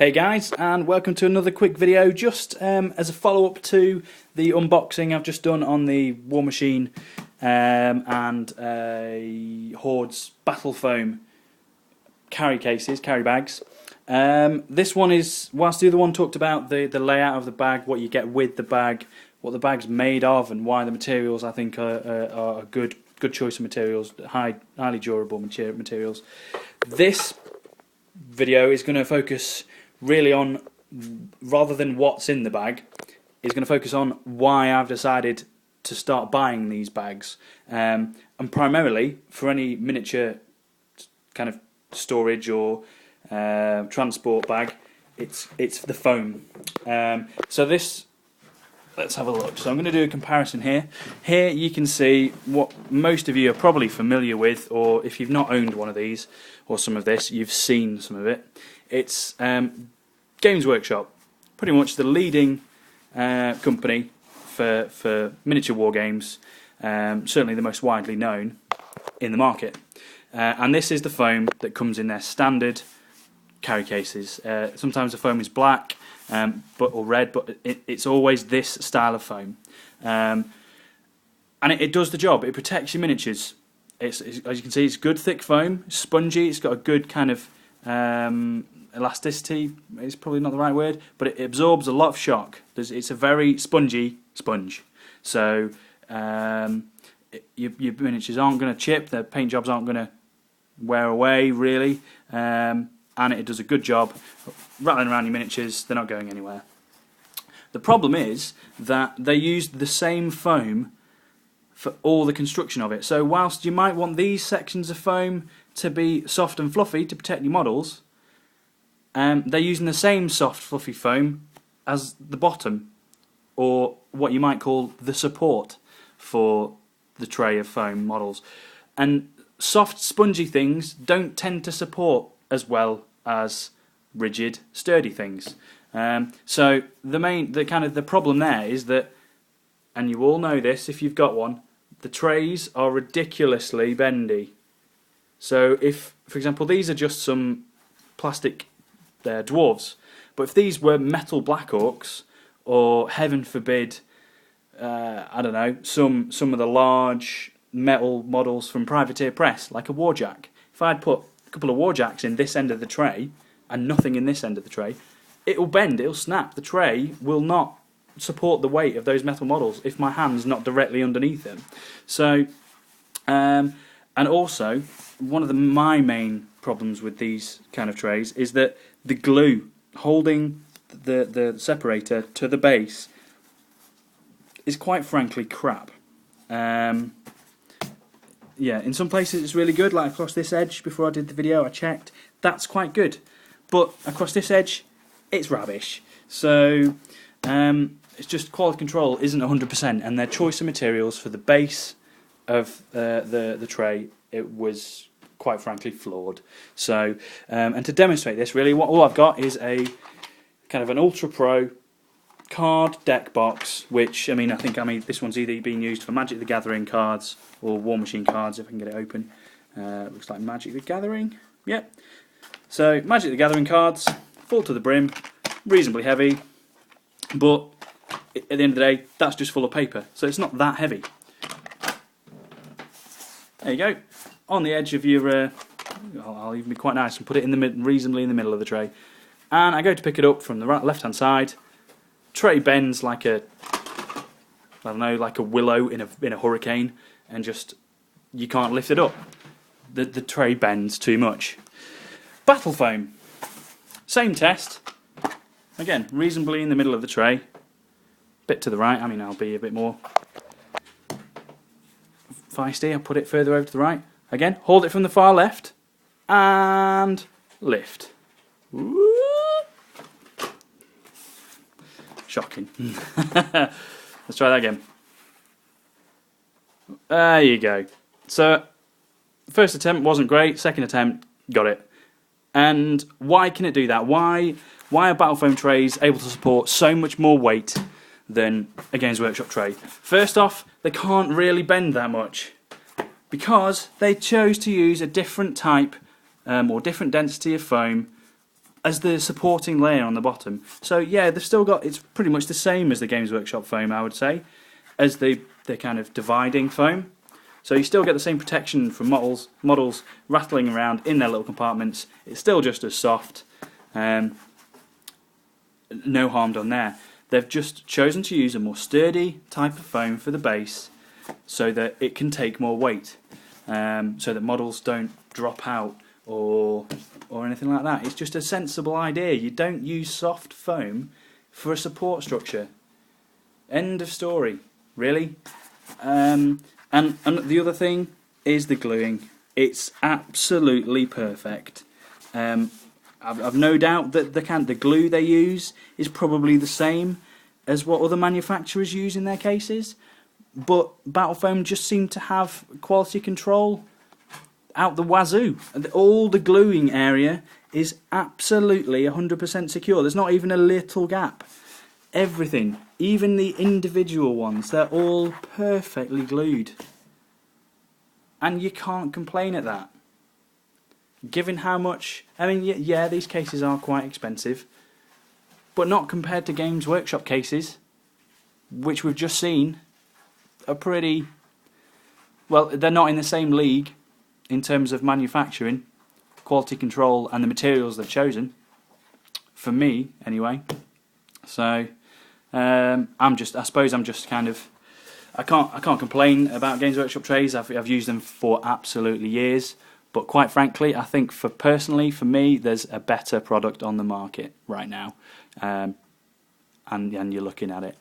Hey guys, and welcome to another quick video just as a follow-up to the unboxing I've just done on the War Machine and Horde's Battlefoam carry bags. This one is, whilst the other one talked about the layout of the bag, what you get with the bag, what the bag's made of, and why the materials I think are a good choice of materials, highly durable materials. This video is going to focus really on, rather than what's in the bag, is going to focus on why I've decided to start buying these bags, and primarily for any miniature kind of storage or transport bag. It's the foam. So this, let's have a look. So I'm going to do a comparison here. Here you can see what most of you are probably familiar with, or if you've not owned one of these or some of this, you've seen some of it. It's Games Workshop, pretty much the leading company for miniature war games, certainly the most widely known in the market. And this is the foam that comes in their standard carry cases. Sometimes the foam is black or red, but it's always this style of foam. And it does the job. It protects your miniatures. It's, as you can see, it's good thick foam, spongy. It's got a good kind of elasticity is probably not the right word, but it absorbs a lot of shock. It's a very spongy sponge. So your miniatures aren't going to chip, the paint jobs aren't going to wear away really, and it does a good job rattling around your miniatures. They're not going anywhere. The problem is that they used the same foam for all the construction of it. So whilst you might want these sections of foam to be soft and fluffy to protect your models, they're using the same soft fluffy foam as the bottom, or what you might call the support for the tray of foam models. And soft spongy things don't tend to support as well as rigid sturdy things. So the problem there is that, and you all know this if you've got one, the trays are ridiculously bendy. So if, for example, these are just some plastic dwarves, but if these were metal Black Orcs, or heaven forbid, I don't know, some of the large metal models from Privateer Press, like a Warjack, if I'd put a couple of Warjacks in this end of the tray and nothing in this end of the tray, it will bend, it will snap. The tray will not support the weight of those metal models if my hand's not directly underneath them. So, and also, one of my main problems with these kind of trays is that the glue holding the separator to the base is quite frankly crap. Yeah, in some places it's really good, like across this edge. Before I did the video I checked, that's quite good, but across this edge it's rubbish. So it's just quality control isn't 100%, and their choice of materials for the base of the tray, it was quite frankly flawed. So and to demonstrate this, really all I've got is a kind of an Ultra Pro card deck box, which I think this one's either being used for Magic the Gathering cards or War Machine cards, if I can get it open. Looks like Magic the Gathering. Yep. So Magic the Gathering cards, full to the brim, reasonably heavy, but at the end of the day that's just full of paper, so it's not that heavy. There you go. On the edge of your, I'll even be quite nice and put it in reasonably in the middle of the tray. And I go to pick it up from the left-hand side. Tray bends like a, I don't know, like a willow in a hurricane, and just you can't lift it up. The tray bends too much. Battlefoam, same test. Again, reasonably in the middle of the tray. Bit to the right. I'll be a bit more feisty. I'll put it further over to the right. Again, hold it from the far left and lift. Woo! Shocking. Let's try that again. There you go. So, first attempt wasn't great, second attempt, got it. And why can it do that? Why are Battlefoam trays able to support so much more weight than a Games Workshop tray? First off, they can't really bend that much, because they chose to use a different type or different density of foam as the supporting layer on the bottom. So yeah, they've still got, it's pretty much the same as the Games Workshop foam, I would say, as the kind of dividing foam. So you still get the same protection from models rattling around in their little compartments. It's still just as soft. No harm done there. They've just chosen to use a more sturdy type of foam for the base so that it can take more weight, so that models don't drop out or anything like that. It's just a sensible idea. You don't use soft foam for a support structure. End of story, really. And the other thing is the gluing. It's absolutely perfect. I've no doubt that the glue they use is probably the same as what other manufacturers use in their cases, but Battlefoam just seem to have quality control out the wazoo. All the gluing area is absolutely 100% secure. There's not even a little gap. Everything, even the individual ones, they're all perfectly glued. And you can't complain at that. Given how much, I mean, yeah, these cases are quite expensive, but not compared to Games Workshop cases, which we've just seen are pretty, well, they're not in the same league in terms of manufacturing, quality control, and the materials they've chosen, for me, anyway. So, I suppose I'm just kind of, I can't complain about Games Workshop trays. I've used them for absolutely years. But quite frankly, I think personally, for me, there's a better product on the market right now, and you're looking at it.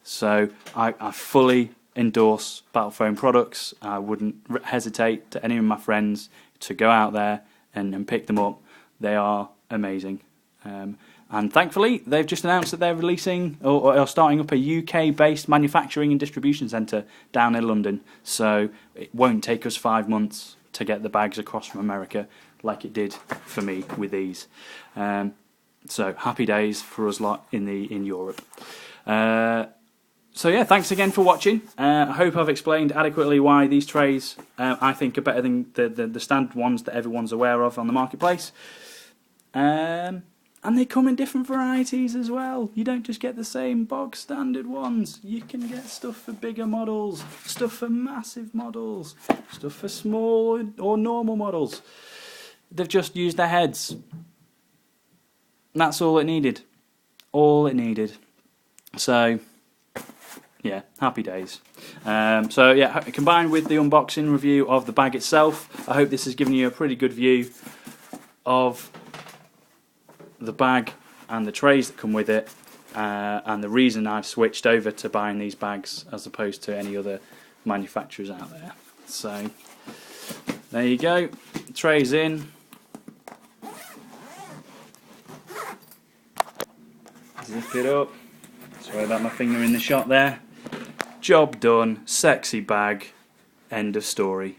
So I fully endorse Battlefoam products. I wouldn't hesitate to any of my friends to go out there and pick them up. They are amazing. And thankfully, they've just announced that they're releasing or are starting up a UK-based manufacturing and distribution centre down in London. So it won't take us 5 months to get the bags across from America like it did for me with these. So happy days for us lot in Europe. So yeah, thanks again for watching. I hope I've explained adequately why these trays I think are better than the standard ones that everyone's aware of on the marketplace. And they come in different varieties as well. You don't just get the same bog standard ones. You can get stuff for bigger models, stuff for massive models, stuff for small or normal models. They've just used their heads. That's all it needed. All it needed. So, yeah, happy days. So yeah, combined with the unboxing review of the bag itself, I hope this has given you a pretty good view of the bag and the trays that come with it, and the reason I've switched over to buying these bags as opposed to any other manufacturers out there. So there you go, trays in, zip it up, sorry about my finger in the shot there, job done, sexy bag, end of story.